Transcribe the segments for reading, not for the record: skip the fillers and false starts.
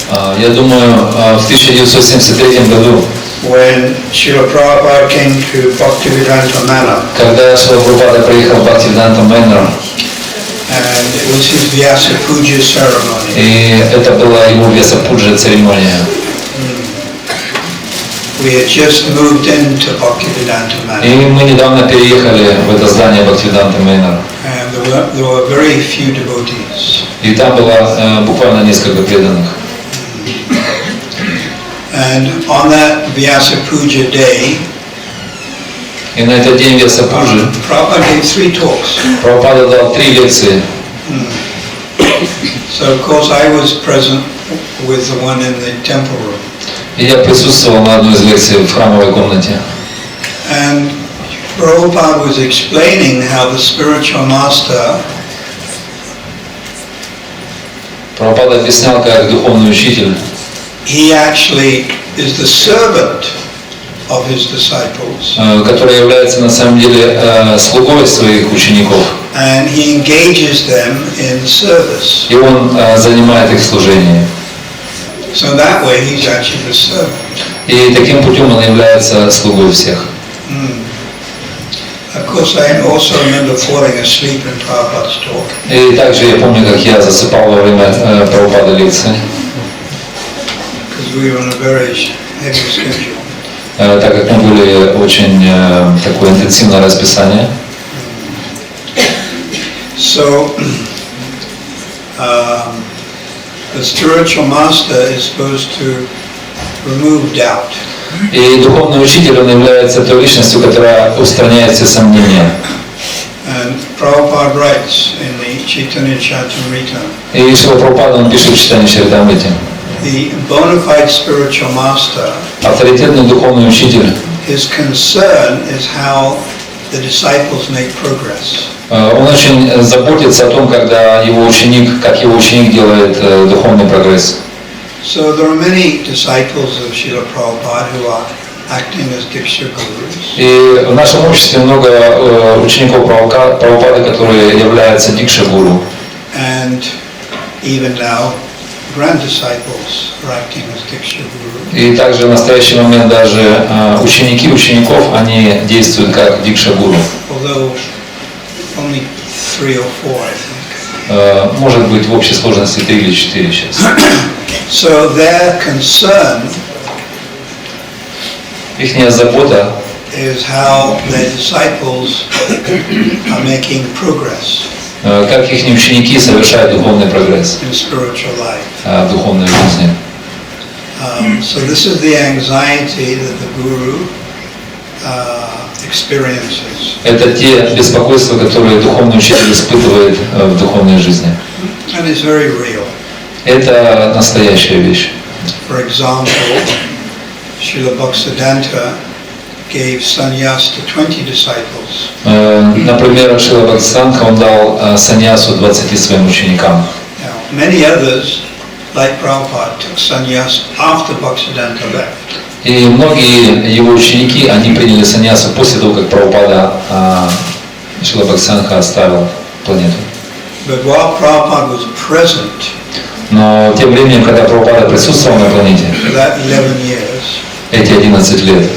Я думаю, в 1973 году, when Srila Prabhupada came to Bhaktivedanta Manor, когда Шрила Прабхупада приехал в Бхактивиданта Манор, and it was his Vyasa Puja ceremony. и это была его Вьяса-пуджа церемония. We had just moved into Bhaktivedanta Manor. И мы недавно переехали в это здание Бхактивиданта Манор. And there were very few devotees. И там было буквально несколько преданных. And on that Vyasa Puja day, И на этот день Вьяса-пуджи Prabhupada gave 3 talks. Прабхупада дал 3 лекции. So of course I was present with the one in the temple room. И я присутствовал на одной из лекций в храмовой комнате. And Prabhupada was explaining how the spiritual master Прабхупада объяснял, как духовный учитель, he actually is the servant of his disciples. который является на самом деле слугой своих учеников. And he engages them in service. И он занимает их служение. So that way he's actually the servant. И таким путем он является слугой всех. Of course, I also remember falling asleep in Prabhupada's talk. И также я помню, как я засыпал во время Прабхупады лекции. Because we were on a very heavy schedule. Так как мы были очень такое интенсивное расписание. So, the spiritual master is supposed to remove doubt. И духовный учитель, он является той личностью, которая устраняет все сомнения. And Prabhupada writes in the Chaitanya Charitamrita. И Шрила Прабхупада, он пишет в Чайтанья Чаритамрите. The bona fide spiritual master. Авторитетный духовный учитель. His concern is how the disciples make progress. Он очень заботится о том, когда его ученик, как его ученик делает духовный прогресс. So there are many disciples of Srila Prabhupada who are acting as Diksha Gurus. И в нашем обществе много учеников Прабхупады, которые являются Дикша-гуру. And even now, grand disciples are acting as Diksha Gurus. И также в настоящий момент даже ученики учеников, они действуют как Дикша-гуру. Although only 3 or 4, I think. Может быть в общей сложности 3 или 4 сейчас. So their concern Ихняя забота is how their disciples are making progress как их ученики совершают духовный прогресс in spiritual life. В духовной жизни. So this is the anxiety that the guru experiences. Это те беспокойства, которые духовный учитель испытывает в духовной жизни. And it's very real. Это настоящая вещь. For example, Srila Bhaktisiddhanta gave sannyas to 20 disciples. Например, Шрила Бхактисиддханта, он дал саньясу 20 своим ученикам. Now, many others, like Prabhupada, took sannyas after Bhaktisiddhanta left. И многие его ученики, они приняли саньясу после того, как Прабхупада Шрила Бхактисиддханта оставил планету. But while Prabhupada was present, но тем временем, когда Прабхупада присутствовал на планете, for that 11 years, эти 11 лет,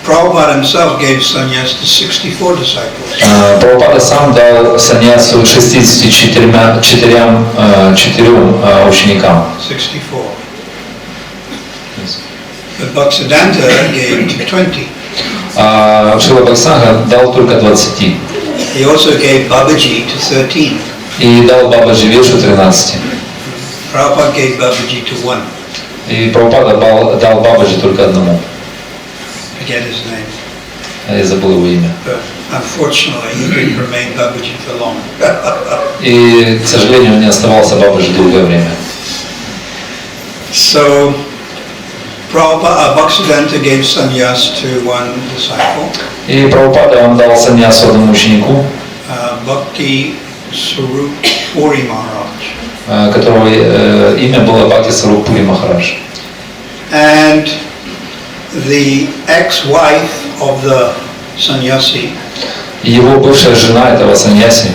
Prabhupada himself gave sannyas to 64 disciples. Прабхупада сам дал саньясу 64 ученикам. 64. But Bhaktisiddhanta gave to 20. Шрила Бхактисиддханта дал только 20. He also gave Babaji to 13. И дал Бабаджи Вешу 13. Prabhupada gave Babaji to 1. И Прабхупада дал Бабаджи только одному. Forget his name. Я забыл его имя. But unfortunately, he didn't remain Babaji for long. И, к сожалению, он не оставался Бабаджи долгое время. So, Bhaktisiddhanta gave sannyas to one disciple. И Прабхупада он дал саньясу одному ученику, Bhakti Swarup Puri Maharaj. Которого имя было Бхакти Саруп Пури Махарадж. And the ex-wife of the sannyasi Его бывшая жена этого саньяси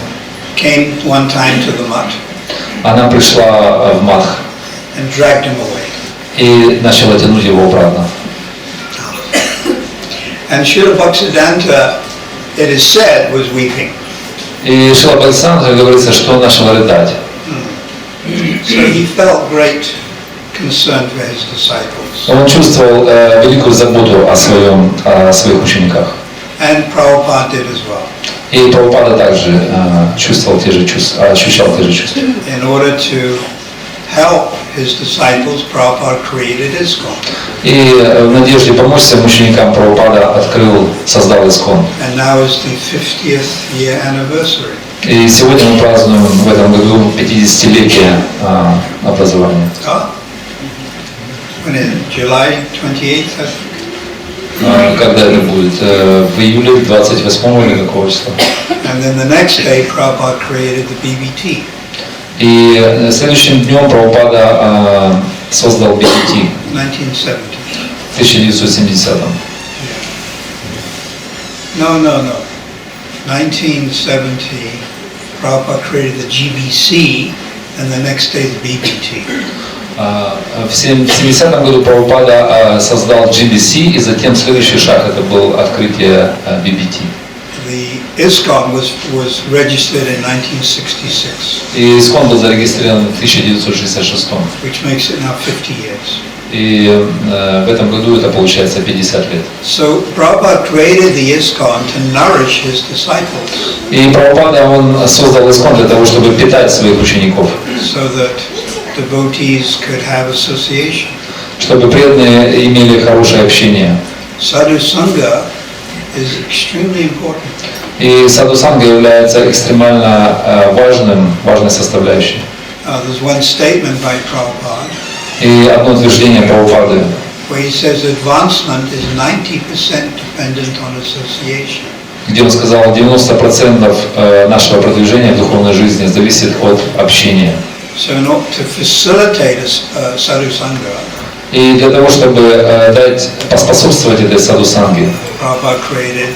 came one time to the mutt. она пришла в Мадх and dragged him away. и начала тянуть его обратно. And Srila Bhaktisiddhanta, it is said, was weeping. И Шрила Бхактисиддханта говорится, что он начал рыдать. So he felt great concern for his disciples. Он чувствовал великую заботу о своих учениках. And Prabhupada did as well. И Прабхупада также чувствовал те же чувства, ощущал те же чувства. In order to help his disciples, Prabhupada created ISKCON. И в надежде помочь своим ученикам Прабхупада создал ИСККОН. And now is the 50th year anniversary. И сегодня мы празднуем в этом году 50-летие образования. When is it? July 28th, I think. Когда это будет? В июле 28 или какого числа? And then the next day, Prabhupada created the BBT. И следующим днем Прабхупада создал BBT 1970. в 1970. No. 1970, Prabhupada created the GBC, and the next day the BBT. В 70-м году Прабхупада создал GBC, и затем следующий шаг это был открытие BBT. The ISKCON was registered in 1966. И ИСККОН был зарегистрирован в 1966. Which makes it now 50 years. И в этом году это получается 50 лет. So Prabhupada created the ISKCON to nourish his disciples. И Прабхупада он создал ИСККОН для того, чтобы питать своих учеников. So that devotees could have association. Чтобы преданные имели хорошее общение. Sadhu Sangha is extremely important. И саду санга является экстремально важной составляющей. There's one statement by Prabhupada. И одно утверждение Прабхупады, where he says advancement is 90% dependent on association. Где он сказал, 90% нашего продвижения в духовной жизни зависит от общения. So in order to facilitate a sadhu sangha, и для того, чтобы поспособствовать этой саду санге, Prabhupada created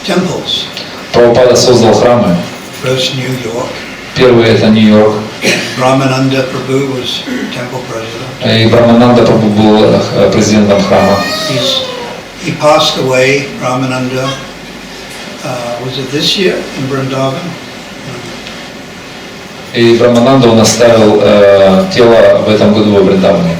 temples. Прабхупада создал храмы. First New York. Первый это Нью-Йорк. Brahmananda Prabhu was temple president. И Брахмананда Прабху был президентом храма. He passed away, Brahmananda, was it this year in Vrindavan? И Брахмананда он оставил тело в этом году во Вриндаване.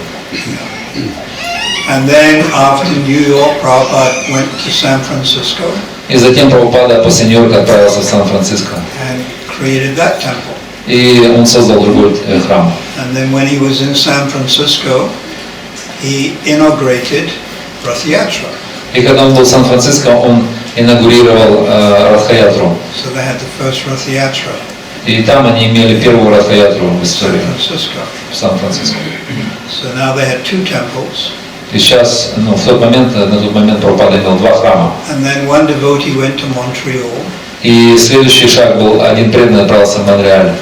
And then after New York, Prabhupada went to San Francisco. И затем Прабхупада после Нью-Йорка отправился в Сан-Франциско. And created that temple. И он создал другой храм. And then when he was in San Francisco, he inaugurated Rath Yatra. И когда он был в Сан-Франциско, он инаугурировал Радха-ятру. So they had the first Rath Yatra. И там они имели первую Радха-ятру в истории. В Сан-Франциско. So now they had two temples. И сейчас, на тот момент Прабхупада имел два храма. And then one devotee went to Montreal. И следующий шаг был, один преданный отправился в Монреаль.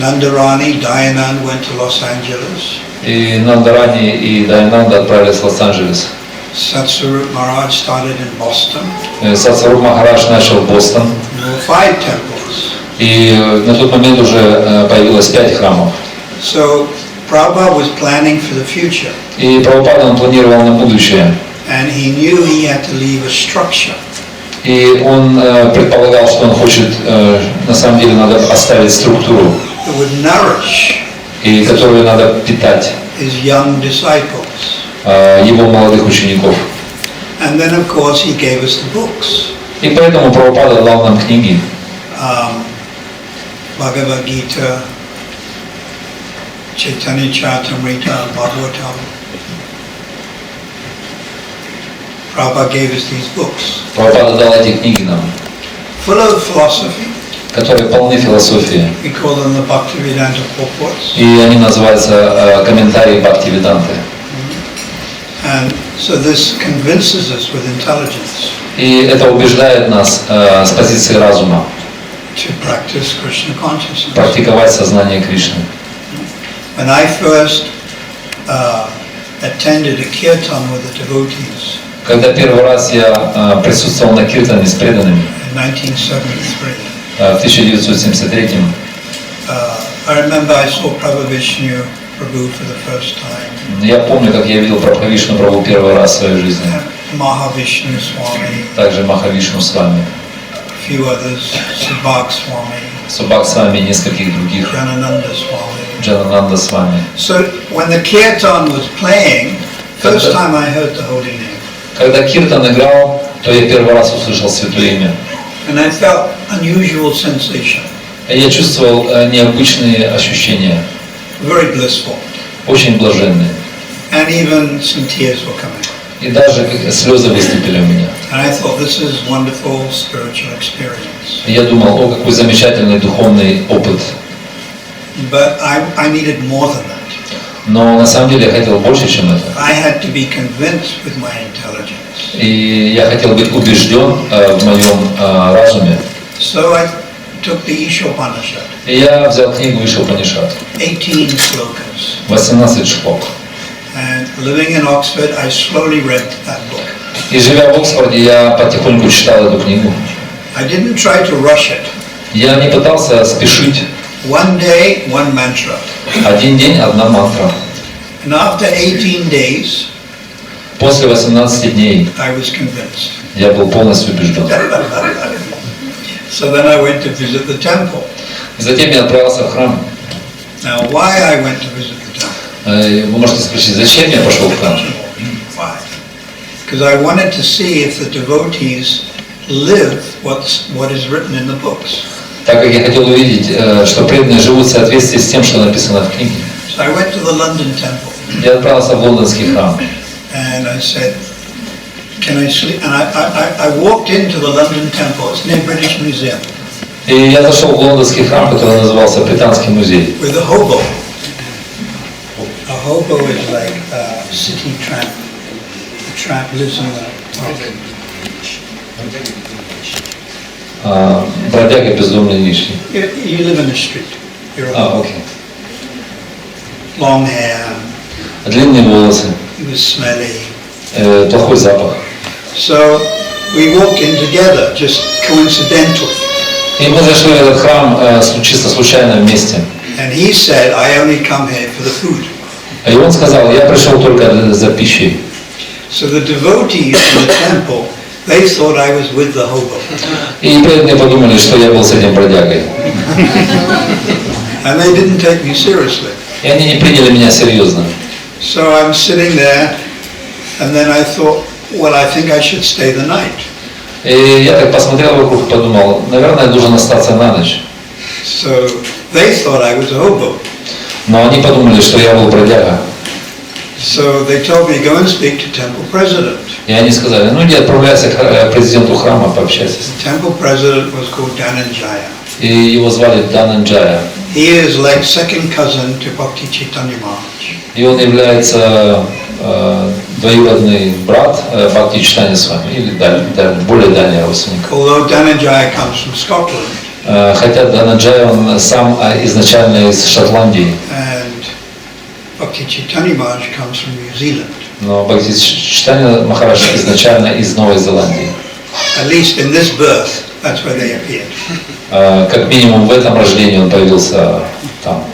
Nandarani, Dayanand went to Los Angeles. И Нандарани и Дайананда отправились в Лос-Анджелес. Satsarup Maharaj started in Boston. Сатсаруп Махарадж начал в Бостон. There were 5 temples. И на тот момент уже появилось 5 храмов. So Prabhupada was planning for the future. И Прабхупада он планировал на будущее. And he knew he had to leave a structure. И он предполагал, что он хочет, на самом деле, надо оставить структуру, That would nourish и которую надо питать his young disciples. Его молодых учеников. And then, of course, he gave us the books. И поэтому Прабхупада дал нам книги. Bhagavad Gita, Chaitanya Charitamrita, Bhagavatam. Prabhupada gave us these books. Прабхупада дал эти книги нам, Full of philosophy. которые полны философии. We call them the Bhaktivedanta purports. И они называются комментарии Бхактивиданты. And so this convinces us with intelligence. И это убеждает нас с позиции разума To practice Krishna consciousness. практиковать сознание Кришны. When I first attended a kirtan with the devotees. Когда первый раз я присутствовал на киртане с преданными In 1973. в В 1973 I remember I saw Prabhu for the first time. я помню, как я видел Прабху Прабху первый раз в своей жизни. Mahavishnu Swami. Также Махавишну с вами. A few others, Subhak с вами и нескольких других. Джанананда с вами. So when the kirtan was playing, first time I heard the holy name. Когда киртан играл, то я первый раз услышал Святое Имя. And I felt unusual sensation. Я чувствовал необычные ощущения. Very blissful. Очень блаженные. And even some tears were coming. И даже слезы выступили у меня. And I thought this is wonderful spiritual experience. И я думал, о, какой замечательный духовный опыт. But I needed more than that. Но на самом деле я хотел больше, чем это. I had to be convinced with my intelligence. И я хотел быть убежден в моем разуме. So I took the Ishopanishad. И я взял книгу Ишопанишад. 18 slokas. 18 шлок. And living in Oxford, I slowly read that book. И живя в Оксфорде, я потихоньку читал эту книгу. I didn't try to rush it. Я не пытался спешить. One day, one mantra. Один день, одна мантра. And after 18 days, После 18 дней I was convinced. я был полностью убежден. So then I went to visit the temple. Затем я отправился в храм. Now, why I went to visit the temple? Вы можете спросить, зачем я пошел в храм? Why? Because I wanted to see if the devotees live what is written in the books. Так как я хотел увидеть, что преданные живут в соответствии с тем, что написано в книге. So I went to the London temple. Я отправился в лондонский храм. And I said, can I sleep? And I walked into the London temple. It's near British Museum. И я зашел в лондонский храм, который назывался Британский музей. With a hobo. A hobo is like a city tramp. A tramp lives in the Бродяга, бездомный нищий. You live in a street. You're a hobo. Окей. Long hair. Длинные волосы. He was smelly. Плохой запах. So we walked in together, just coincidentally. И мы зашли в этот храм чисто случайно вместе. And he said, I only come here for the food. И он сказал, я пришел только за пищей. So the devotees in the temple, they thought I was with the hobo. И преданные подумали, что я был с этим бродягой. And they didn't take me seriously. И они не приняли меня серьезно. So I'm sitting there, and then I thought, well, I think I should stay the night. И я так посмотрел вокруг и подумал, наверное, я должен остаться на ночь. So they thought I was a hobo. Но они подумали, что я был бродяга. So they told me, go and speak to temple president. И они сказали, ну иди отправляйся к президенту храма, пообщайся. Temple president was called Dhananjaya. И его звали Дhananjaya. He is like second cousin to Bhakti Chaitanya Maharaj. И он является двоюродный брат Бхакти Чайтаньи Свами, или более дальний родственник. Although Dhananjaya comes from Scotland. Хотя Дhananjaya он сам изначально из Шотландии. And Bhakti Chaitanya Maharaj comes from New Zealand. Но Бхакти Чайтанья Махарадж изначально из Новой Зеландии. At least in this birth, that's where they appeared. Как минимум в этом рождении он появился там.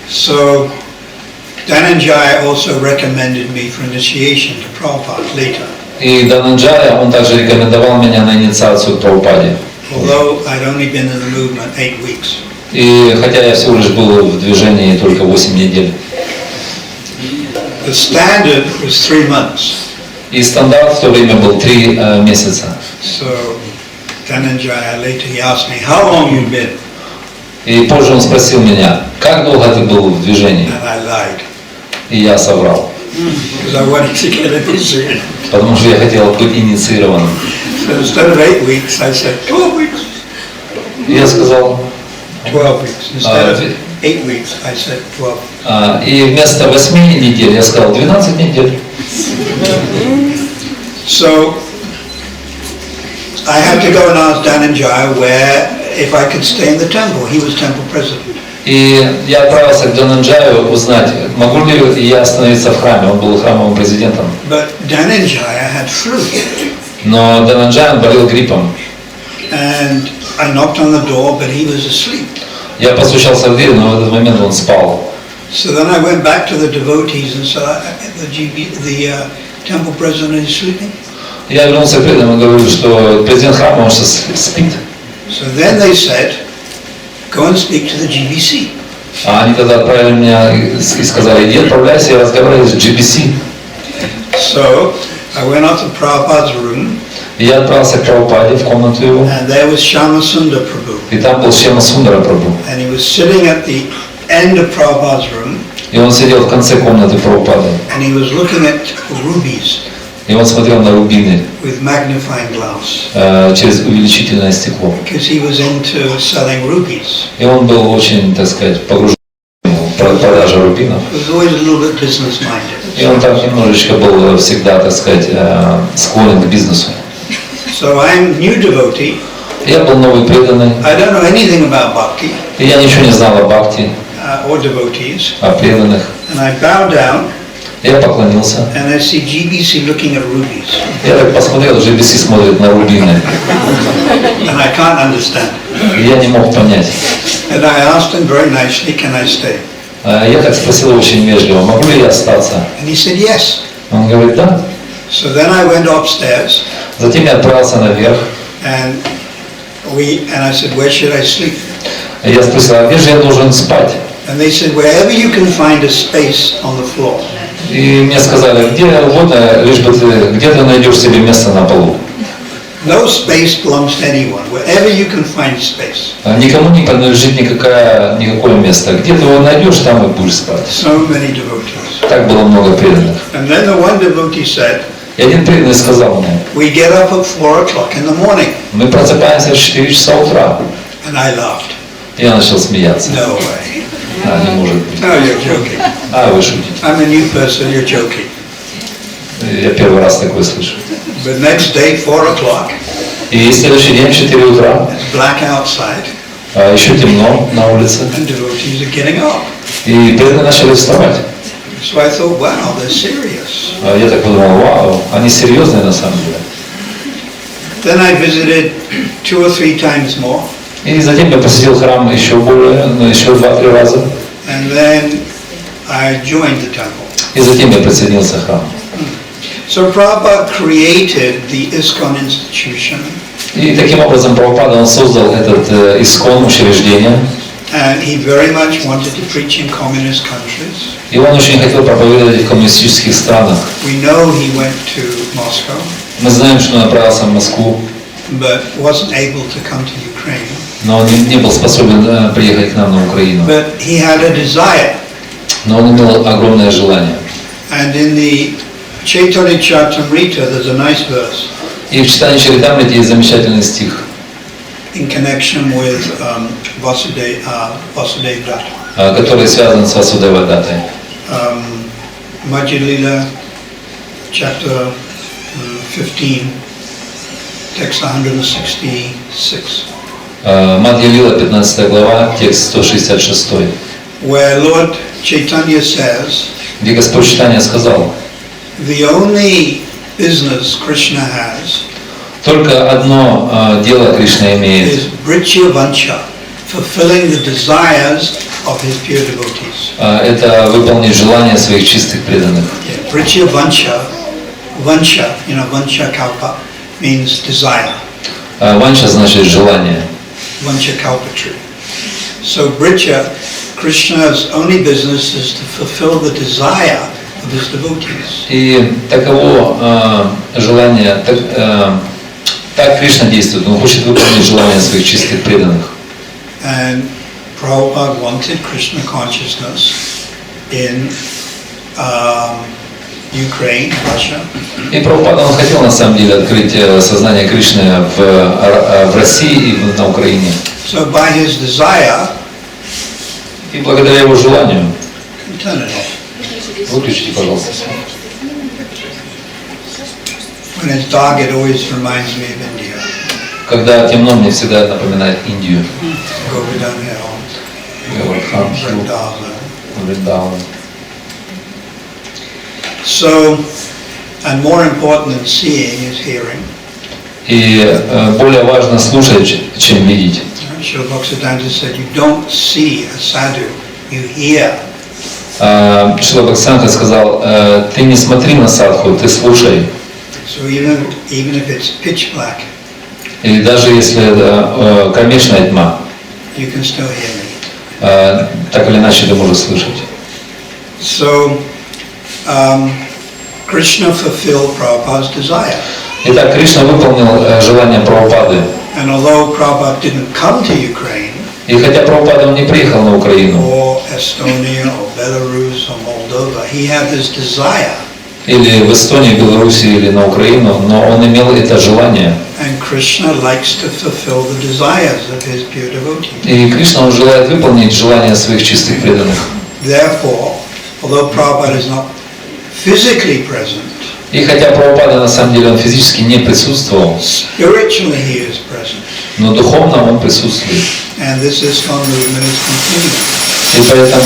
So Dhananjaya also recommended me for initiation to Prabhupada later. И Дhananjaya, он также рекомендовал меня на инициацию к Прабхупаде. Although I'd only been in the movement 8 weeks. И хотя я всего лишь был в движении только 8 недель. The standard was 3 months. И стандарт в то время был 3 месяца. So Dhananjaya later he asked me, how long you've been? И позже он спросил меня, как долго ты был в движении? And I lied. И я соврал. Because I wanted to get initiated. Потому что я хотел быть инициированным. So instead of 8 weeks, I said 12 weeks. И я сказал, 12 weeks. Instead of 8 weeks, I said 12. И вместо 8 недель я сказал 12 недель. So I had to go and ask Dhananjaya if I could stay in the temple. He was temple president. И я отправился к Дhananjaya узнать, могу ли я остановиться в храме. Он был храмовым президентом. But Dhananjaya had flu. Но Дhananjaya болел гриппом. And I knocked on the door, but he was asleep. Я постучался в дверь, но в этот момент он спал. So then I went back to the devotees and said, the temple president is sleeping. Я вернулся к преданным и говорю, что президент храма, он сейчас спит. So then they said, go and speak to the GBC. А они тогда отправили меня и сказали, иди отправляйся и разговаривай с GBC. So I went up to Prabhupada's room. И я отправился к Прабхупаде в комнату его. And there was Shama Sundar Prabhu. И там был Шьяма Сундара Прабху. And he was sitting at the end of Prabhupada's room. И он сидел в конце комнаты Прабхупады. And he was looking at rubies. И он смотрел на рубины with magnifying glass. Через увеличительное стекло. Because he was into selling rubies. И он был очень, так сказать, погружен в продажу рубинов. He was always a little bit business-minded. И он так немножечко был всегда, так сказать, склонен к бизнесу. So I'm new devotee. Я был новый преданный. I don't know anything about bhakti. И я ничего не знал о бхакти, or devotees. о преданных. And I bow down. Я поклонился. And I see GBC looking at rubies. Я так посмотрел, GBC смотрит на рубины. And I can't understand. И я не мог понять. And I asked him very nicely, can I stay? Я так спросил очень вежливо, могу ли я остаться? And he said yes. Он говорит, да. So then I went upstairs. Затем я отправился наверх. And I said, where should I sleep? Я спросил, а где же я должен спать? And they said, wherever you can find a space on the floor. И мне сказали, где угодно, лишь бы ты, где ты найдешь себе место на полу. No space belongs to anyone. Wherever you can find space. Никому не принадлежит никакое место. Где ты его найдешь, там и будешь спать. So many devotees. Так было много преданных. And then the one devotee said, и один преданный сказал мне, we get up at 4 o'clock in the morning. Мы просыпаемся в 4 часа утра. And I laughed. Я начал смеяться. No way. Не может быть. Oh, you're joking. Вы шутите. I'm a new person, you're joking. Я первый раз такое слышу. The next day, 4 o'clock. И следующий день в 4 утра. It's black outside. Еще темно на улице. And devotees are getting up. И преданные начали вставать. So I thought, wow, they're serious. Я так подумал, вау, они серьезные на самом деле. Then I visited 2 or 3 times more. И затем я посетил храм еще 2-3 раза. And then I joined the temple. И затем я присоединился к храму. So Prabhupada created the ISKCON institution. И таким образом Прабхупада он создал этот ИСККОН учреждение. And he very much wanted to preach in communist countries. И он очень хотел проповедовать в коммунистических странах. We know he went to Moscow. Мы знаем, что он направился в Москву. But wasn't able to come to Ukraine. Но он не был способен приехать к нам на Украину. But he had a desire. Но он имел огромное желание. And in the Chaitanya Charitamrita there's a nice verse. И в читании Чаритамрити есть замечательный стих. In connection with Vasudeva Datta. Который связан с Васудева Даттой. Madhya Lila, chapter 15, text 166. Мадхья Лила, 15 глава, текст 166. Where Lord Chaitanya says, где Господь Чайтанья сказал, the only business Krishna has только одно дело Кришна имеет. Is Brichya Vancha, fulfilling the desires of his pure devotees. Это выполнить желания своих чистых преданных. Brichya Vancha, Vancha, Vancha Kalpa means desire. Vancha значит желание. Vancha Kalpa tree. So Brichya, Krishna's only business is to fulfill the desire of his devotees. И таково желание, так Кришна действует. Он хочет выполнить желания своих чистых преданных. And Prabhupada wanted Krishna consciousness in Ukraine, Russia. И Прабхупада он хотел на самом деле открыть сознание Кришны в России и на Украине. So by his desire, и благодаря его желанию. Turn it off. Выключите, пожалуйста. When it's dark, it always reminds me of India. Когда темно, мне всегда напоминает Индию. So, and more important than seeing is hearing. И более важно слушать, чем видеть. Srila Bhaktivedanta said, you don't see a sadhu, you hear. Шрила Бхактисиданта сказал, ты не смотри на садху, ты слушай. So even if it's pitch black, Или даже если это кромешная тьма, you can still hear me. так или иначе ты можешь слышать. So Krishna fulfilled Prabhupada's desire. Итак, Кришна выполнил желание Прабхупады. And although Prabhupada didn't come to Ukraine, И хотя Прабхупада он не приехал на Украину, or Estonia, or Belarus, or Moldova, he had this desire. или в Эстонии, Белоруссии, или на Украину, но он имел это желание. And Krishna likes to fulfill the desires of his pure devotees. И Кришна он желает выполнить желания своих чистых преданных. Therefore, although Prabhupada is not physically present, И хотя Прабхупада на самом деле он физически не присутствовал, spiritually he is present. но духовно он присутствует. And this ISKCON movement is continuing. И поэтому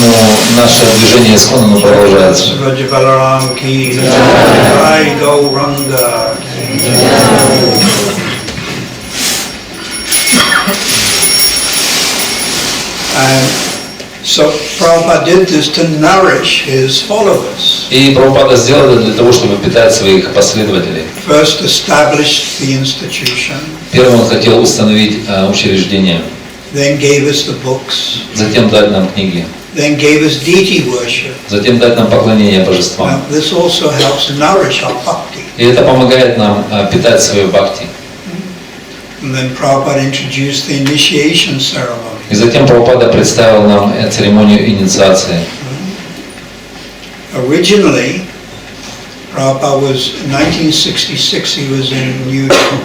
наше движение ИСККОН продолжается. Raja Balaram ki jai, Gauranga ki jai. And so Prabhupada did this to nourish his followers. И Прабхупада сделал это для того, чтобы питать своих последователей. First established the institution, Первым он хотел установить учреждение, then gave us the books, затем дать нам книги, then gave us deity worship. затем дать нам поклонение божествам. Now, this also helps nourish our bhakti. И это помогает нам питать свою бхакти. And then Prabhupada introduced the initiation ceremony. И затем Прабхупада представил нам церемонию инициации. Originally, Prabhupada was in 1966. He was in New York.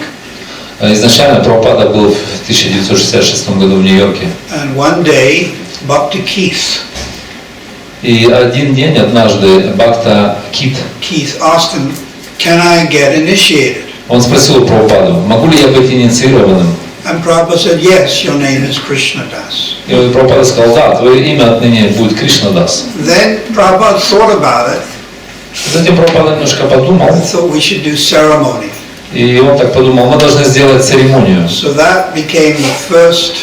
Изначально Прабхупада был в 1966 году в Нью-Йорке. And one day, Bhakta Keith И один день, однажды, Бхакта Кит, asked him, "Can I get initiated?" он спросил у Прабхупаду, могу ли я быть инициированным? And Prabhupada said, "Yes, your name is Krishna das." И Прабхупада сказал, да, твое имя отныне будет Кришна дас. Then Prabhupada thought about it. Затем Прабхупада немножко подумал, I thought we should do ceremony. и он так подумал, мы должны сделать церемонию. So that became the first.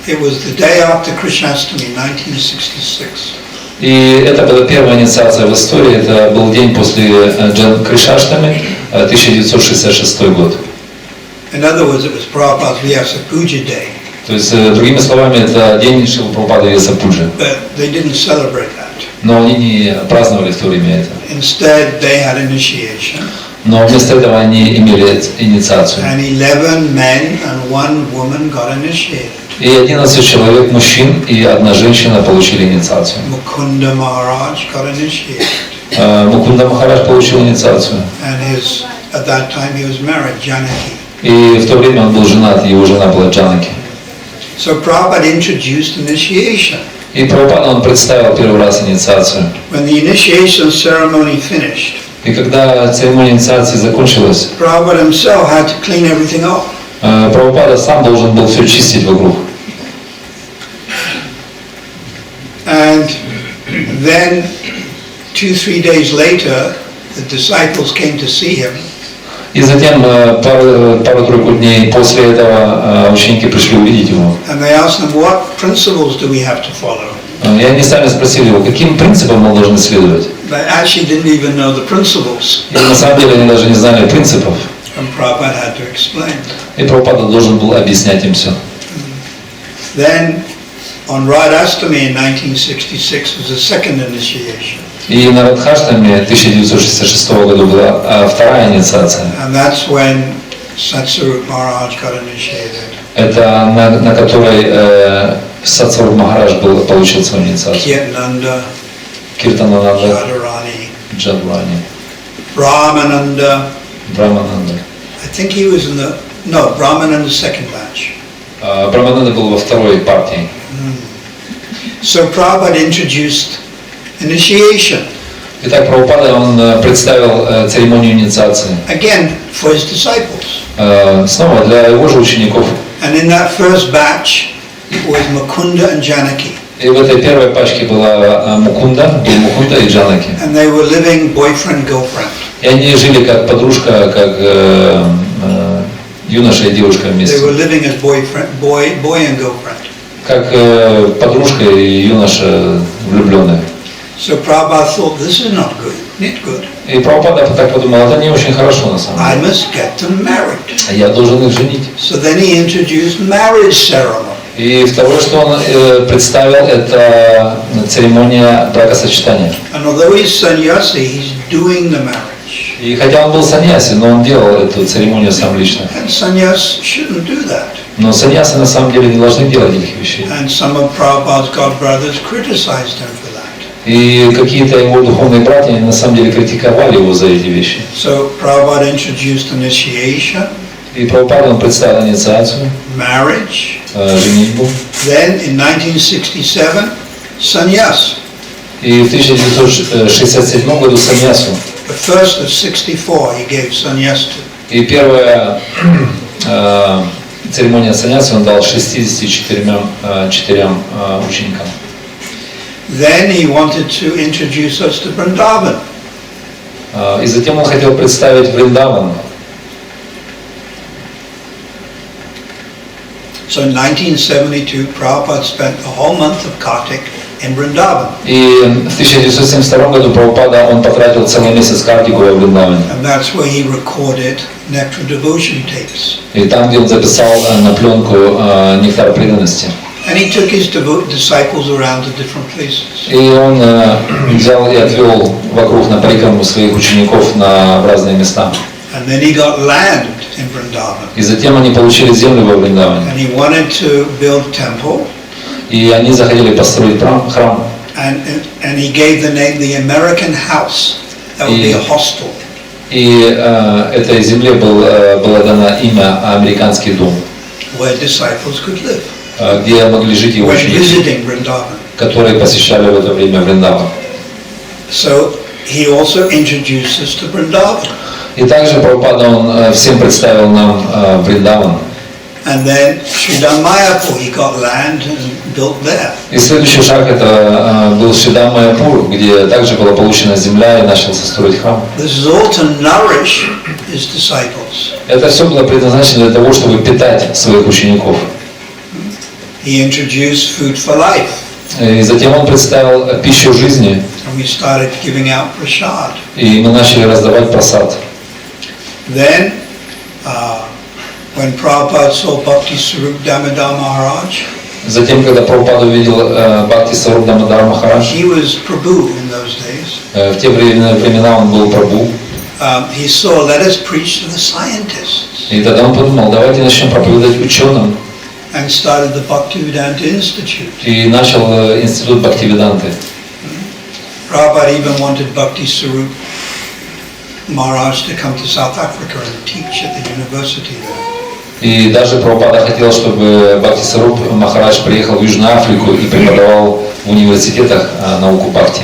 It was the day after Krishnastami, 1966. И это была первая инициация в истории, это был день после Кришнаштами, 1966 год. In other words, it was Prabhupada's Vyasa Puja day. То есть, другими словами, это день Шрилы Прабхупады Vyasa Puja. But they didn't celebrate that. Но они не праздновали в то время это. Instead, they had initiation. Но вместо этого они имели инициацию. And 11 men and 1 woman got initiated. И 11 человек, мужчин, и одна женщина получили инициацию. Mukunda Maharaj got initiated. Мукунда Махарадж получил инициацию. And at that time he was married, Janaki. И в то время он был женат, его жена была Джанаки. So Prabhupada introduced initiation. И Прабхупада он представил первый раз инициацию. When the initiation ceremony finished, И когда церемония инициации закончилась, Prabhupada himself had to clean everything up. Прабхупада сам должен был все чистить вокруг. And then 2-3 days later, the disciples came to see him. И затем пару-тройку дней после этого ученики пришли увидеть его. And they asked him, what principles do we have to follow? И они сами спросили его, каким принципам мы должны следовать. They actually didn't even know the principles. И на самом деле они даже не знали принципов. And Prabhupada had to explain. И Прабхупада должен был объяснять им все. Then, on Radhastami in 1966 was the second initiation. И на Радхаштаме 1966 года была вторая инициация. And that's when Satsvarup Maharaj got initiated. Это на которой Сатсваруп Махарадж получил свою инициацию. Kirtananda, Киртанананда, Radharani, Джадрани, Brahmananda. Брамананда. I think he was in the, no, Brahmananda's second batch. Брамананда был во второй партии. So Prabhupada introduced initiation. Итак, Прабхупада он представил церемонию инициации. Again, for his disciples. Снова для его же учеников. And in that first batch was Mukunda and Janaki. И в этой первой пачке была Мукунда и Джанаки. And they were living boyfriend-girlfriend. И они жили как подружка, как юноша и девушка They вместе. were living as boy and girlfriend. Как подружка и юноша влюбленные. So Prabhupada thought, this is not good. И Прабхупада так подумал, это не очень хорошо на самом I деле. must get them married. Я должен их женить. So then he introduced marriage ceremony. И второе, что он представил, это церемония бракосочетания. And although he's sannyasi, he's doing the marriage. И хотя он был саньяси, но он делал эту церемонию сам лично. And sannyas shouldn't do that. Но саньясы на самом деле не должны делать этих вещей. And some of Prabhupada's god brothers criticized him for that. И какие-то его духовные братья на самом деле критиковали его за эти вещи. So Prabhupada introduced initiation, И Прабхупада он представил инициацию, marriage. женитьбу. Then in 1967, sannyas. И в 1967 году саньясу. The first of 64 he gave sannyas to. И первая церемония саньяса он дал 64 ученикам. Then he wanted to introduce us to Vrindavan. И затем он хотел представить Вриндаван. So in 1972, Prabhupada spent the whole month of Kartik in Vrindavan. И в 1972 году Прабхупада он потратил целый месяц Картику во Вриндаване. And that's where he recorded Nectar Devotion tapes. И там, где он записал на пленку нектар преданности. And he took his disciples around to different places. И он взял и отвел вокруг на парикраму своих учеников в разные места. And then he got land in Vrindavan. И затем они получили землю во Вриндаване. And he wanted to build temple. И они захотели построить храм. And he gave the name the American House. That would be a hostel. И этой земле было дано имя «Американский дом», Where disciples could live. Где могли жить его When ученики, visiting Vrindavan. которые посещали в это время Вриндаван. So he also introduced us to Vrindavan. И также Прабхупада он всем представил нам Вриндаван. And then Sridhar Mayapur, he got land and built there. И следующий шаг это был Шридхар Майяпур, где также была получена земля и начался строить храм. This is all to nourish his disciples. Это все было предназначено для того, чтобы питать своих учеников. He introduced food for life. И затем он представил пищу жизни. And we started giving out prasad. И мы начали раздавать прасад. Then, when Prabhupada saw Bhakti Sarup Damodar Maharaj, Затем, когда Прабхупада увидел Бхакти Саруб Дамодар Махарадж, he was Prabhu in those days. в те времена он был Прабху, He saw, let us preach to the scientists. и тогда он подумал, давайте начнем проповедовать ученым, And started the Bhaktivedanta Institute. и начал институт Бхактивиданты. Prabhupada even wanted Bhakti Sarup Maharaj to come to South Africa and teach at the university there. И даже Прабхупада хотел, чтобы Бхакти Саруп Махарадж приехал в Южную Африку и преподавал в университетах науку Бхакти.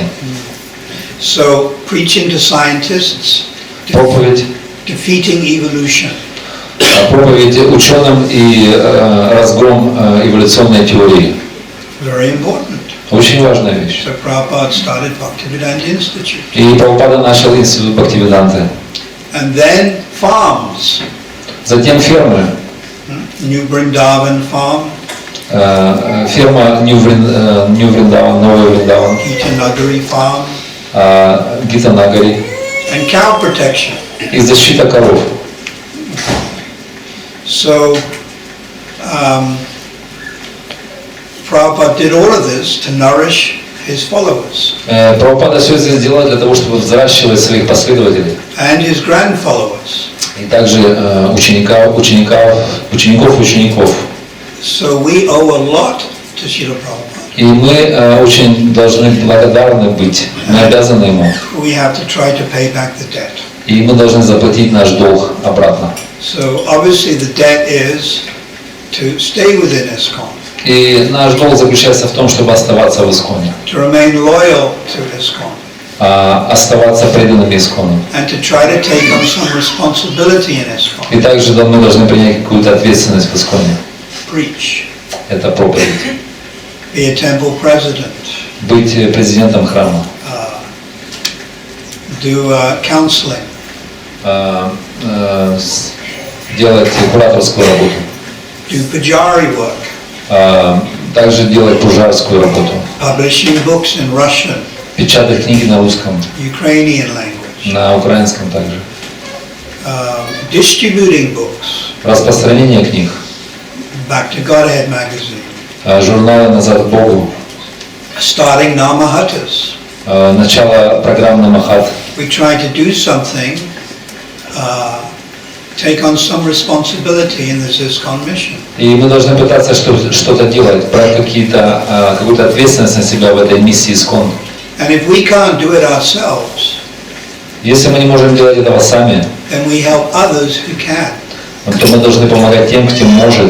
So, preaching to scientists, Проповедь, defeating evolution. проповедь ученым и разгром эволюционной теории. Very important. Очень важная вещь. So Prabhupada started Bhaktivedanta Institute. И Прабхупада начал институт Бхактивиданты. And then farms. Затем фермы. New Vrindavan farm. Ферма Нью Вриндаван, Новый Вриндаван. Gitanagari farm. Гитанагари. And cow protection. И защита коров. So, Prabhupada did all of this to nourish his followers. Прабхупада все это сделал для того, чтобы взращивать своих последователей. And his grand followers. И также учеников. So we owe a lot to Srila Prabhupada. И мы очень должны благодарны быть. Мы обязаны ему. We have to try to pay back the debt. И мы должны заплатить наш долг обратно. So obviously the debt is to stay within ISKCON. И наш долг заключается в том, чтобы оставаться в ИСККОНе. To remain loyal to ISKCON. Оставаться преданными ИСККОНу. And to try to take on some responsibility in ISKCON. И также мы должны принять какую-то ответственность в ИСККОНе. Preach. Это проповедь. Be a temple president. Быть президентом храма. Do counseling. делать кураторскую работу, do pujari work, также делать пужарскую работу, publishing books in Russian, печатать книги на русском, Ukrainian language, на украинском также, distributing books, распространение книг, back to Godhead magazine, журналы «Назад к Богу», starting Namahatas. начало программы Махат. We try to do something, take on some responsibility in this ISKCON mission. И мы должны пытаться что-то делать, брать какую-то ответственность на себя в этой миссии ИСККОН. And if we can't do it ourselves, Если мы не можем делать этого сами, then we help others who can. то мы должны помогать тем, кто может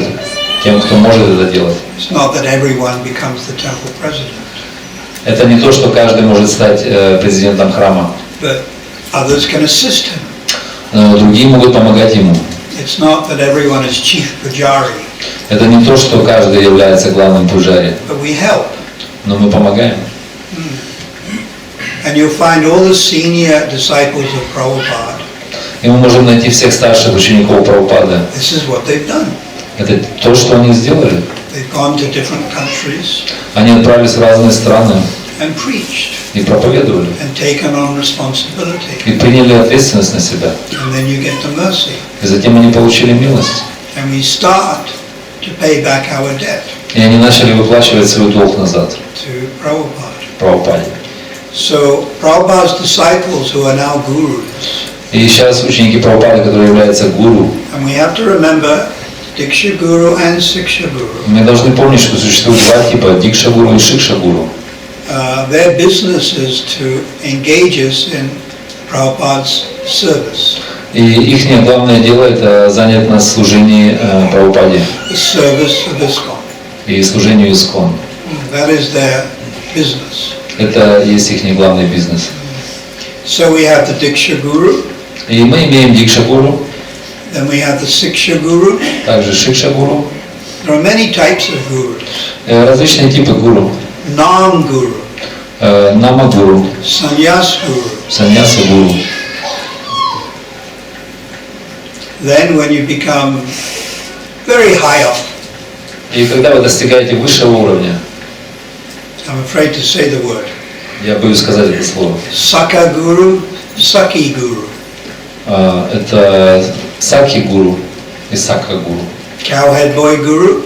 это делать. It's not that everyone becomes the temple president, Это не то, что каждый может стать президентом храма, but others can assist him. но другие могут помогать ему. It's not that everyone is chief pujari, Это не то, что каждый является главным пуджари, but we help. но мы помогаем. And you'll find all the senior disciples of Prabhupada. И мы можем найти всех старших учеников Прабхупады. This is what they've done. Это то, что они сделали. They've gone to different countries Они отправились в разные страны and preached и проповедовали, and taken on responsibility. и приняли ответственность на себя. And then you get the mercy. И затем они получили милость. And we start to pay back our debt И они начали выплачивать свой долг назад to Prabhupada. Прабхупаде. So Prabhupada's disciples who are now gurus, И сейчас ученики Прабхупады, которые являются гуру, and we have to remember Diksha Guru and Siksha Guru. мы должны помнить, что существует два типа: Дикша гуру и Шикша гуру. Their business is to engage us in Prabhupada's service. И их главное дело — это занять нас в служении Прабхупаде The service of ISKCON. и служению ИСККОН. That is their business. Это есть их главный бизнес. So we have the Diksha Guru, И мы имеем Дикша гуру, then we have the Siksha Guru. также Шикша гуру, There are many types of gurus. различные типы гуру. Nam Guru, Нама гуру, Sannyas Guru. саньяса гуру. Then when you become very high up, И когда вы достигаете высшего уровня, I'm afraid to say the word, я боюсь сказать это слово, Sakha Guru, Sakhi Guru, это Сакхи гуру и Сакха гуру. Cowhead Boy Guru,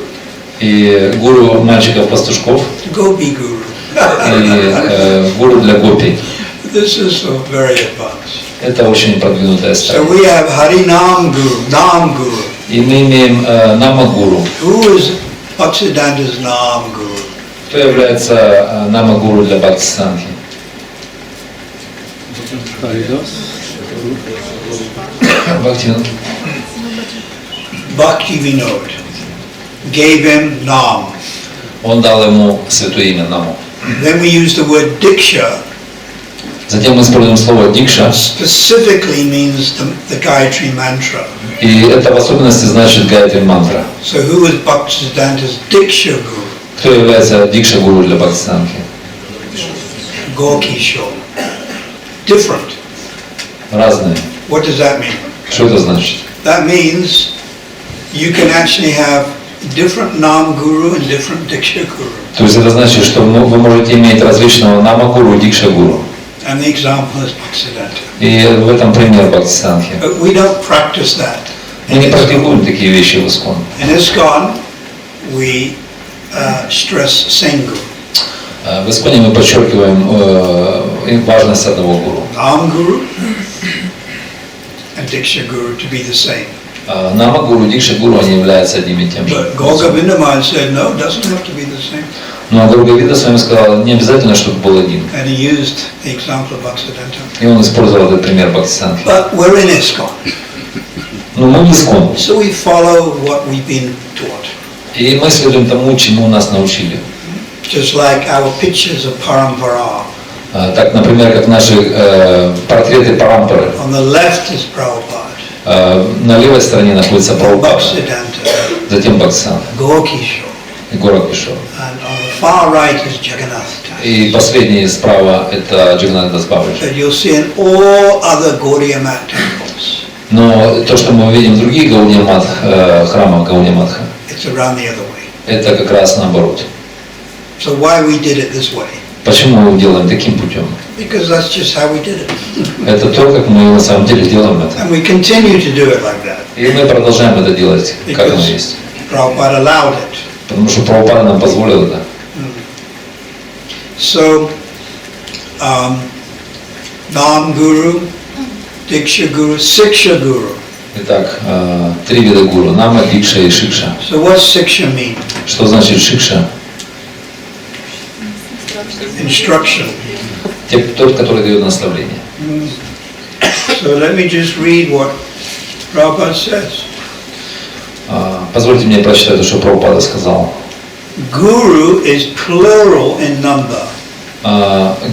И гуру мальчиков-пастушков, Gopi Guru. и гуру для гопи. This is so very advanced. Это очень продвинутая So стадия. we have Harinam Guru, Nam Guru. И мы имеем Нама гуру. Who is Bhaktisiddhanta's Nam Guru? Кто является Нама гуру для Бхактисиданты? Бхактивинод. Bhakti Vinod gave him Nam. Он дал ему святое имя Наму. Then we use the word Diksha, Затем мы используем слово Дикша, specifically means the Gayatri mantra. и это в особенности значит Гайатри мантра. So who is Bhaktisiddhanta's Diksha Guru? Кто является Дикша гуру для Бхактисиданты? Gorkishore. Different. Разные. What does that mean? Что это значит? That means you can actually have different Nam Guru and different Diksha Guru. То есть это значит, что вы можете иметь различного Нама гуру и Дикша гуру. And the example is Bhaktisiddhanta. И в этом пример Бхактисиданты. But we don't practice that. Мы не практикуем такие вещи в ИСККОН. In ISKCON, we stress Sanguru. В ИСККОНе мы подчеркиваем важность одного гуру. Nam Guru and Diksha Guru to be the same. Нама гуру и Дикша гуру, они являются одним и тем же. But Govinda Maharaj said, no, it doesn't have to be the same. Но Гуру Говинда с вами сказал, не обязательно, чтобы был один. And he used the example of Bhaktisiddhanta. И он использовал этот пример Бхактисиданты. But we're in ISKCON, Но мы в ИСККОН. so we follow what we've been taught. И мы следуем тому, чему нас научили. Just like our pictures of Parampara. Так, например, как наши портреты Парампары. On the left is Prabhupada, На левой стороне находится Прабхупада, Bhaktisiddhanta, затем Бхактисиданта Gorkishore, и Гора Кишор. and on the far right is Jagannath. И последний справа это Джаганнат дас Бабаджи. That you'll see in all other Gaudiya Mat temples. Но то, что мы видим в других храмах Гаудия-матха, it's around the other way. это как раз наоборот. So why we did it this way? Почему мы делаем таким путем? Because that's just how we did it. Это то, как мы на самом деле делаем это. And we continue to do it like that. И мы продолжаем это делать, как оно есть. Prabhupada allowed it. Потому что Прабхупада нам позволил это. So, Nam Guru, Diksha Guru, Siksha Guru. Итак, три вида гуру. Нама, Дикша и Шикша. So what's Siksha mean? Что значит Шикша? Instruction. Тот, который дает наставление. So let me just read what Prabhupada says. Позвольте мне прочитать то, что Прабхупада сказал. Guru is plural in number.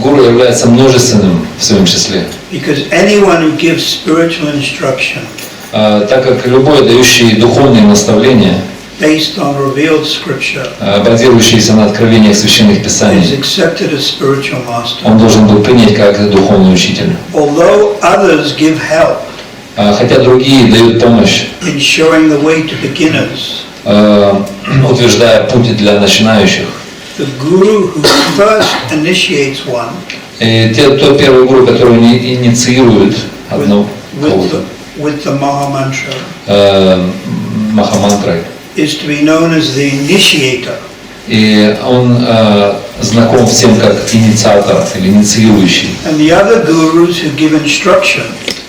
Гуру является множественным в своем числе. Because anyone who gives spiritual instruction, так как любой дающий духовные наставления, based on revealed scripture, базирующиеся на откровениях священных is писаний, accepted as spiritual master. он должен был принять как духовный учитель. Although others give help, хотя другие дают помощь, in showing the way to beginners, утверждая путь для начинающих. the guru who first initiates one И тот первый гуру, который инициирует одну кого-то with the Mahamantra, махамантрой, is to be known as the initiator. и он знаком всем как инициатор или инициирующий. And the other gurus who give instruction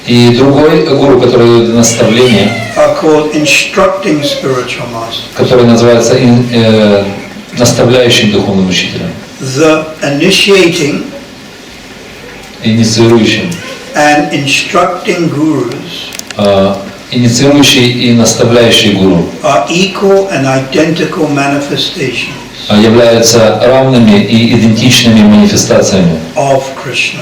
И другой гуру, который дает наставление, are called instructing spiritual masters. который называется наставляющим духовным учителем, The initiating инициирующим. and instructing gurus Инициирующий и наставляющий гуру are equal and identical manifestations являются равными и идентичными манифестациями of Krishna,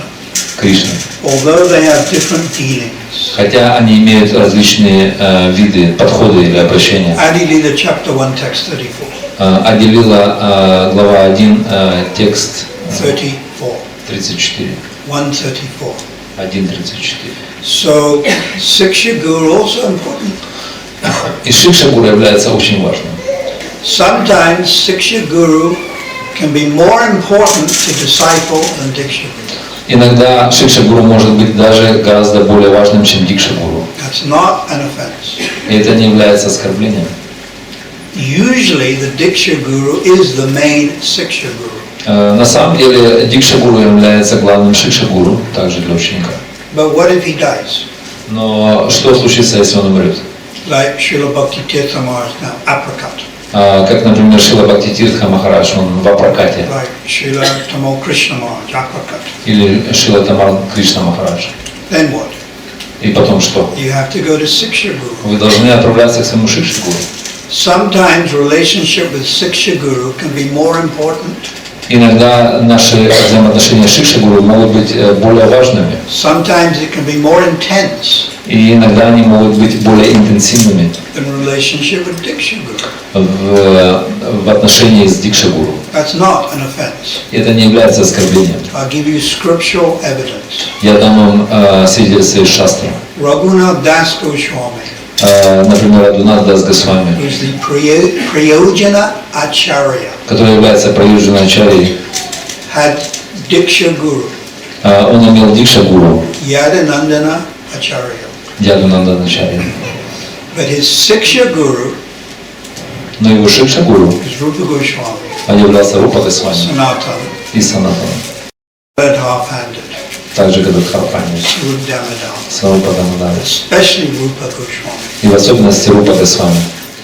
Кришны. although they have different dealings. Хотя они имеют различные виды, подходы или обращения. Adi Lila chapter 1 text 34. Ади-лила, глава 1, текст 34. 34. 134. 1.34. So Siksha Guru also important. И Шикша Гуру является очень важным. Sometimes Siksha Guru can be more important to disciple than Diksha Guru. Иногда Шикша Гуру может быть даже гораздо более важным, чем Дикша Гуру. That's not an offense. И это не является оскорблением. Usually the Diksha Guru is the main Siksha Guru. На самом деле Дикша Гуру является главным Шикша Гуру, также для ученика. But what if he dies? Но что случится, если он умрет? Like Srila Bhakti Tirtha Maharaj now, aprakat. Как, например, Шрила Бхакти Тиртха Махарадж, он в апракате. Like Srila Tamal Krishna Maharaj, aprakat. Или Шрила Тамар Кришна Махарадж. Then what? И потом что? You have to go to Siksha Guru. Вы должны отправляться к своему Шикша Гуру. Sometimes relationship with Siksha Guru can be more important. Иногда наши взаимоотношения с Шикша Гуру могут быть более важными. Sometimes it can be more intense И иногда они могут быть более интенсивными than relationship with Diksha Guru. в отношении с Дикша Гуру. That's not an offense. И это не является оскорблением. I'll give you scriptural evidence. Я дам вам свидетельство из Шастры. Raghunath Das Goswami, Например, Радунат дас Госвами, who is the Prayojana Acharya, который является Праюджана Ачарьей. had Diksha Guru, Он имел Дикша Гуру, Yadanandana Acharya. Ядунандана Ачарья. But his Siksha Guru Но его Шикша Гуру is Rupa Goswami, являлся Рупа Госвами Sanatana, и Санатана. third half-handed, Также Гададхарпани, Swarup Damodar, Сварупа Дамодар. especially Rupa Goswami. И в особенности Рупа Госвами.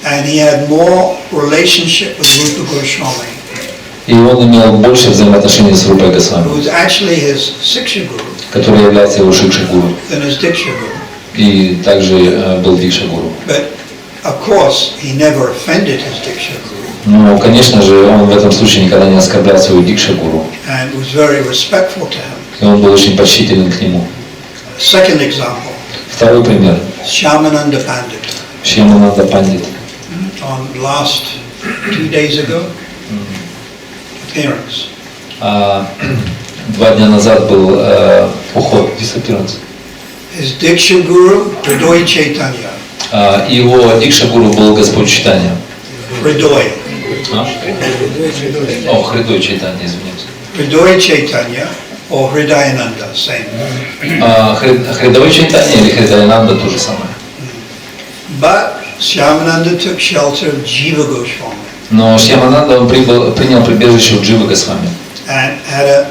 And he had more relationship with Rupa Goswami, И он имел больше взаимоотношений с Рупой who Госвами, was actually his Siksha Guru, который является его Шикша Гуру. than his Diksha Guru. И также был Дикша Гуру. But of course, he never offended his Diksha Guru Но, конечно же, он в этом случае никогда не оскорблял своего Дикша Гуру. and was very respectful to him. И он был очень почтителен к нему. Second example, Второй пример. Shyamananda Pandit. Шьямананда Пандит. On last 2 days ago, appearance. 2 дня назад был уход, disappearance. His Diksha Guru, Hridoy Chaitanya. Его дикша-гуру был Господь Чайтанья. Hridoy. Хридой Чайтанья, извините. Hridoy Chaitanya or Hridayananda, same. Хридой Чайтанья или Хридаянанда то же самое. But Shyamananda took shelter of Jiva Goswami. Но Шьямананда он принял прибежище у Дживы Госвами. And had a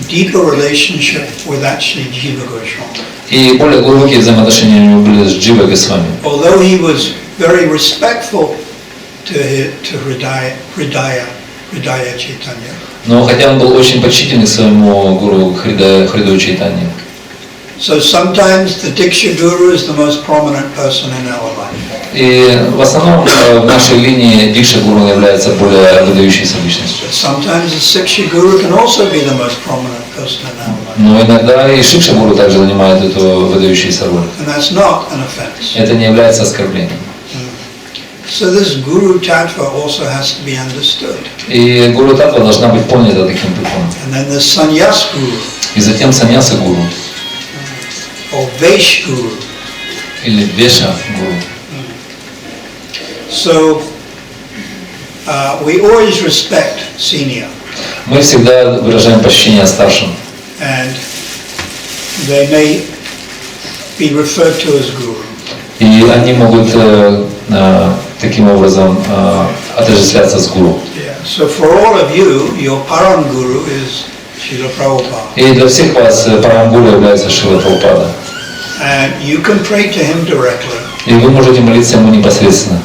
deeper relationship with actually Jiva Goswami. И более глубокие взаимоотношения у него были с Дживой Госвами. Although he was very respectful to Hridaya Chaitanya. Но хотя он был очень почтительный к своему гуру Хридою Чайтанье. So sometimes the Diksha Guru is the most prominent person in our life. И в основном в нашей линии дикша-гуру является более выдающейся личностью. Sometimes the Siksha Guru can also be the most prominent person in our life. Но иногда и шикша-гуру также занимает эту выдающуюся роль. And that's not an offense. Это не является оскорблением. So this Guru Tattva also has to be understood. И гуру татва должна быть понята таким путем. And then the Sannyas Guru. И затем саньяса-гуру. Or Vesh Guru. Или веша-гуру. So we always respect senior. Мы всегда выражаем почтение старшим. And they may be referred to as Guru. И они могут таким образом отождествляться с гуру. Yeah. So for all of you, your Param Guru is Srila Prabhupada. И для всех вас парам-гуру является Шрила Прабхупада. And you can pray to him directly. И вы можете молиться ему непосредственно.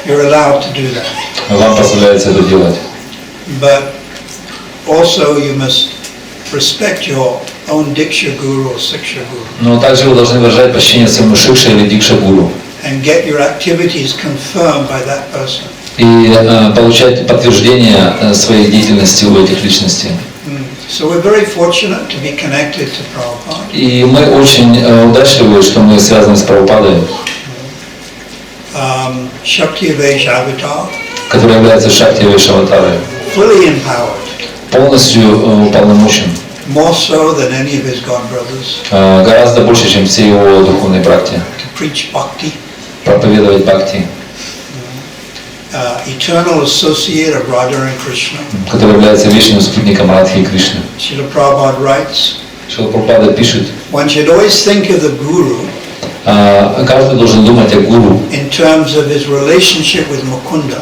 You're allowed to do that. Вам позволяется это делать. But also you must respect your own Diksha Guru or Siksha Guru. Но также вы должны выражать почтение своему шикша или дикша-гуру. And get your activities confirmed by that person. И получать подтверждение своей деятельности у этих личностей. So we're very fortunate to be connected to Prabhupada. И мы очень удачливы, что мы связаны с Прабхупадой, Shakti Vesh Avatar, который является Шакти Вейшаватарой, fully empowered, полностью уполномочен, more so than any of his god brothers, гораздо больше, чем все его духовные братья, to preach bhakti, проповедовать бхакти, eternal associate of Radha and Krishna. который является вечным спутником Радхи и Кришны. Srila Prabhupada writes, Шрила Прабхупада пишет, one should always think of the Guru каждый должен думать о гуру in terms of his relationship with Mukunda.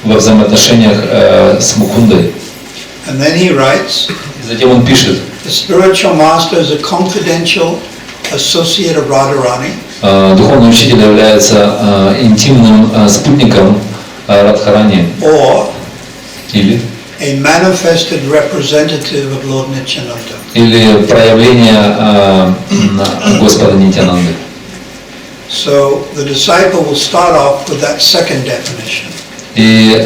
Во взаимоотношениях с Мукундой. And then he writes, И затем он пишет, the spiritual master is a confidential associate of Radharani. Духовный учитель является интимным спутником Радхарани. Or Или a manifested representative of Lord Nityananda. Или проявление Господа Нитьянанды. So the disciple will start off with that second definition. И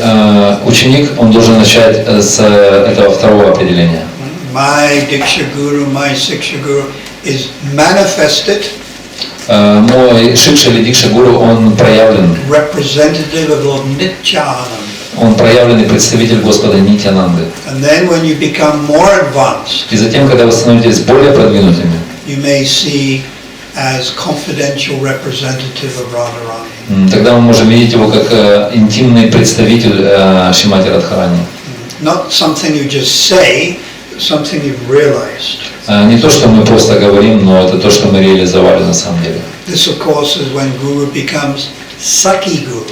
ученик, он должен начать с этого второго определения. My Diksha Guru, my Siksha Guru is manifested. Мой Шикша или Дикша Гуру, он проявлен. Representative of Lord Nityananda. Он проявленный представитель Господа Нитьянанды. And then when you become more advanced, И затем, когда вы становитесь более продвинутыми, you may see as confidential representative of Radharani. Тогда мы можем видеть его как интимный представитель Шримати Радхарани. Not something you just say, but something you've realized. Не то, что мы просто говорим, но это то, что мы реализовали на самом деле. This, of course, is when Guru becomes Sakhi Guru.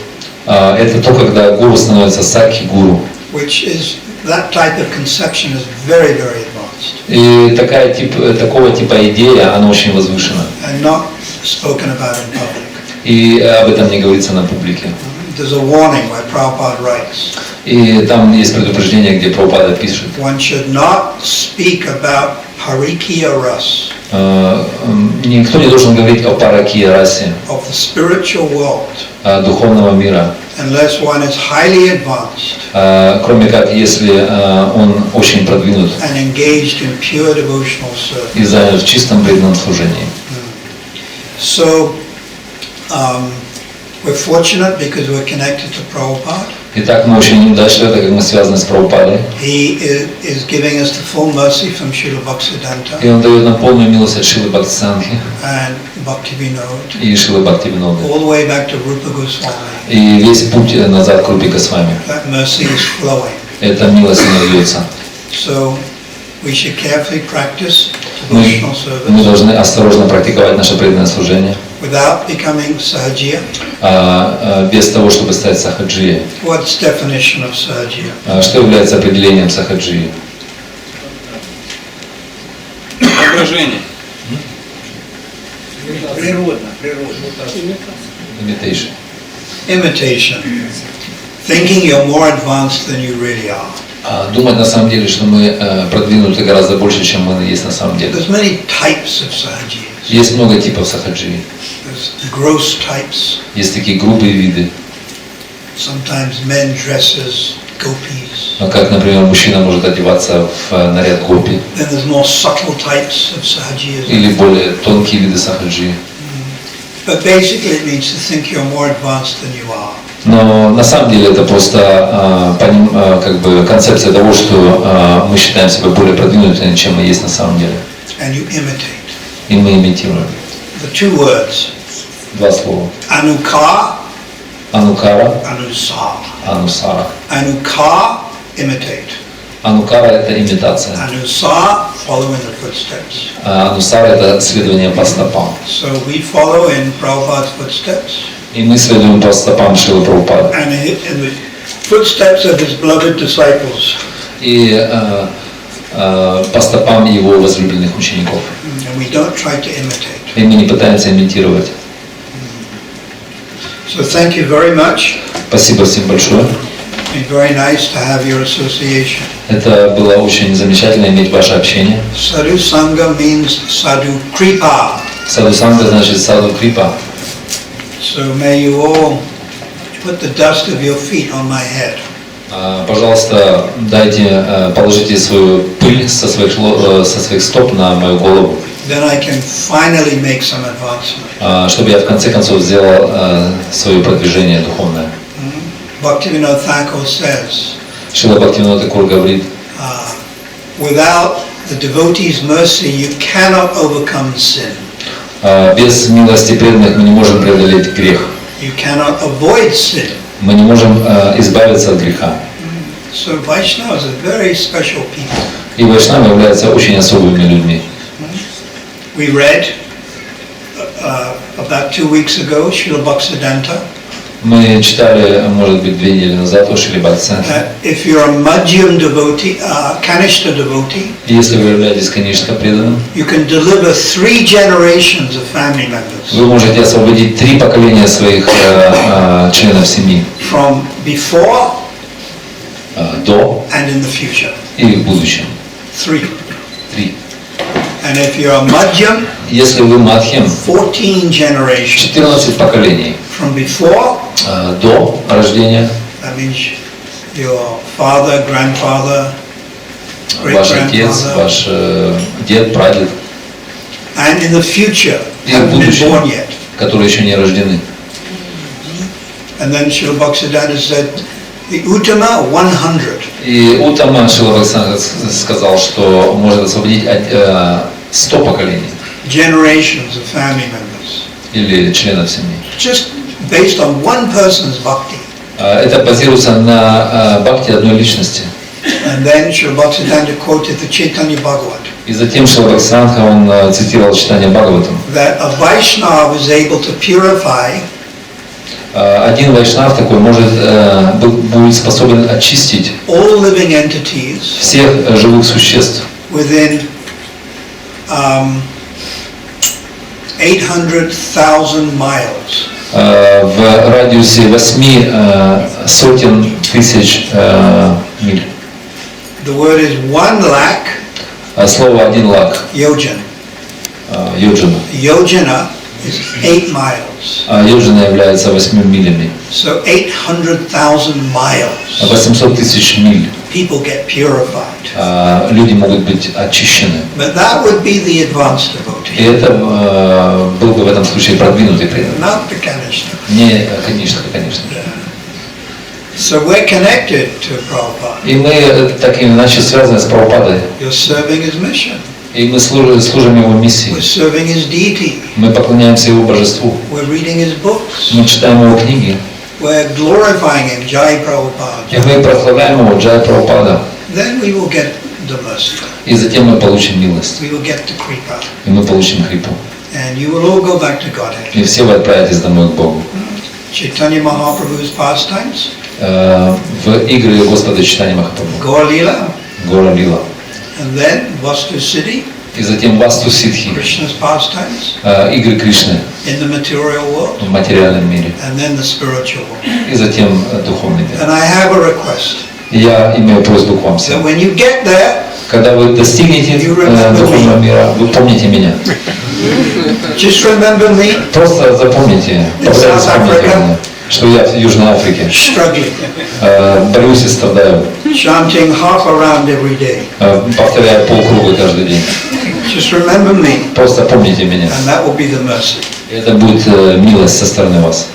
Это то, когда гуру становится сакхи гуру. Which is, that type of conception is very, very advanced. И такого типа идея, она очень возвышена. And not spoken about in public. И об этом не говорится на публике. There's a warning where Prabhupada writes. И там есть предупреждение, где Прабхупада пишет. One should not speak about Harikya Ras. Никто не должен говорить о паракия расе, Of the spiritual world. Духовного мира. Unless one is highly advanced. Кроме как, если он очень продвинут. And engaged in pure devotional service. И занят в чистом преданном служении. So, we're fortunate because we're connected to Prabhupada. Итак, мы очень неудачливы, так как мы связаны с Прабхупадой. He is giving us the full mercy from Srila Bhaktisiddhanta И он дает нам полную милость от Шрилы Бхактисиддханты and Bhaktivinoda, и Шрилы Бхактивиноды. all the way back to Rupa Goswami. И весь путь назад к Рупе Госвами. That mercy is flowing. Эта милость не льется. So we should carefully practice Мы devotional service должны осторожно практиковать наше преданное служение, without becoming sahajiya. без того, чтобы стать сахаджией. What's definition of sahajiya? Что является определением сахаджии? Воображение. Природно. Imitation. Imitation. Thinking you're more advanced than you really are. Думать на самом деле, что мы продвинуты гораздо больше, чем мы есть на самом деле. There's many types of sahajiyas. Есть много типов сахаджии. There's gross types. Есть такие грубые виды. Sometimes men dress as gopis. Как, например, мужчина может одеваться в наряд гопи. Then there's more subtle types of sahajiyas. Или более тонкие виды сахаджии. But basically it means to think you're more advanced than you are. Но на самом деле это просто как бы концепция того, что мы считаем себя более продвинутыми, чем мы есть на самом деле. And you imitate. И мы имитируем. The two words. Два слова. Anukar, Анукара, anusar. анусара. Anukar, imitate. Анукара – это имитация. Anusar, follow in the footsteps. Анусара – это следование по стопам. So we follow in Prabhupada's footsteps. И мы следуем по стопам Шрилы Прабхупады. And in the footsteps of his beloved disciples. И по стопам его возлюбленных учеников. And we don't try to imitate. И мы не пытаемся имитировать. So thank you very much. Спасибо всем большое. It's been very nice to have your association. Это было очень замечательно иметь ваше общение. Sadhu Sangha means Sadhu Kripa. Саду Санга значит Саду Крипа. So may you all put the dust of your feet on my head. Пожалуйста, положите свою пыль со своих стоп на мою голову, Then I can finally make some advancement. чтобы я в конце концов сделал свое продвижение духовное. Bhaktivinoda Thakur says, Шрила Бхактивинода Такур говорит, without the devotee's mercy, you cannot overcome sin. без милости преданных мы не можем преодолеть грех. You cannot avoid sin. Мы не можем избавиться от греха. So Vaishnavas are very special people. И вайшнавы являются очень особыми людьми. We read about 2 weeks ago, Srila Bhaktisiddhanta, Мы читали, может быть, 2 недели назад у Шрилы Бхактисиддханты. that if you're a Madhyam devotee, Kanishta devotee, Если вы являетесь канишка преданным, you can deliver 3 generations of family members вы можете освободить 3 поколения своих членов семьи from before до and in the future. и в будущем. 3. 3. And if you're a Madhyam, Если вы мадхьям, 14 generations 14 поколений from before, до рождения, that means your father, grandfather, ваш отец, great-grandfather, ваш дед, прадед, and in the future, и в haven't been будущем, born yet. которые еще не рождены. And then Srila Bhaktisiddhanta said, the Uttama 100. И Уттама Шрила Бхактисиддханта сказал, что может освободить 100 поколений Generations of family members. или членов семьи. Just based on one person's bhakti. Это базируется на бхакти одной личности. And then Srila Bhaktisiddhanta quoted the Chaitanya Bhagavat. И затем Шрила Бхактисиддханта он цитировал читание Бхагаватам. That a Vaishnava is able to purify Один вайшнав такой будет способен очистить all living entities всех живых существ within 800,000 miles. В радиусе 8 сотен тысяч миль. The word is 1 lakh Слово 1 лак, yojan. йоджана. Yojana is 8 miles. Йоджана является 8 милями. So 800,000 miles. 800 тысяч миль. People get purified. Люди могут быть очищены. But that would be the advanced И devotee. это был бы в этом случае продвинутый преданный. Not the Kanishta. Не, конечно. So we're connected to Prabhupada. И мы так или иначе связаны с Прабхупадой. You're serving his mission. И мы служим его миссии. We're serving his deity. Мы поклоняемся его божеству. We're reading his books. Мы читаем его книги. We're glorifying him, Jai Prabhupada. И мы прославляем его, Джай Прабхупада. Then we will get the mercy. И затем мы получим милость. We will get the kripa. И мы получим хрипу. And you will all go back to Godhead. И все вы отправитесь домой к Богу. Chaitanya Mahaprabhu's pastimes. В игры Господа Чайтаньи Махапрабху. Gaur Lila. Гора Лила. And then Vastu Siddhi. И затем Васту Сидхи. Krishna's pastimes. Игры Кришны In the material world. в материальном мире. And then the spiritual world. И затем духовный мир. And I have a request. Я имею просьбу к вам That всем. when you get there, Когда вы достигнете духовного мира, вы помните меня. just remember me Просто запомните, пожалуйста, вспомните меня, что я в Южной Африке struggling, борюсь и страдаю, chanting half around every day. повторяю полкруга каждый день. Just remember me, Просто помните меня. and that will be the mercy. И это будет милость со стороны вас.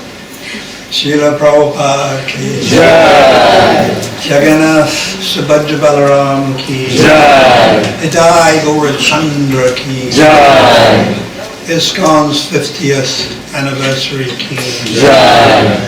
Шрила Прабхупада ki Jai. Jagannath Subhadra Balaram ki Jai. Hidai Gaurachandra ki Jai. ISKCON's 50th anniversary ki Jai.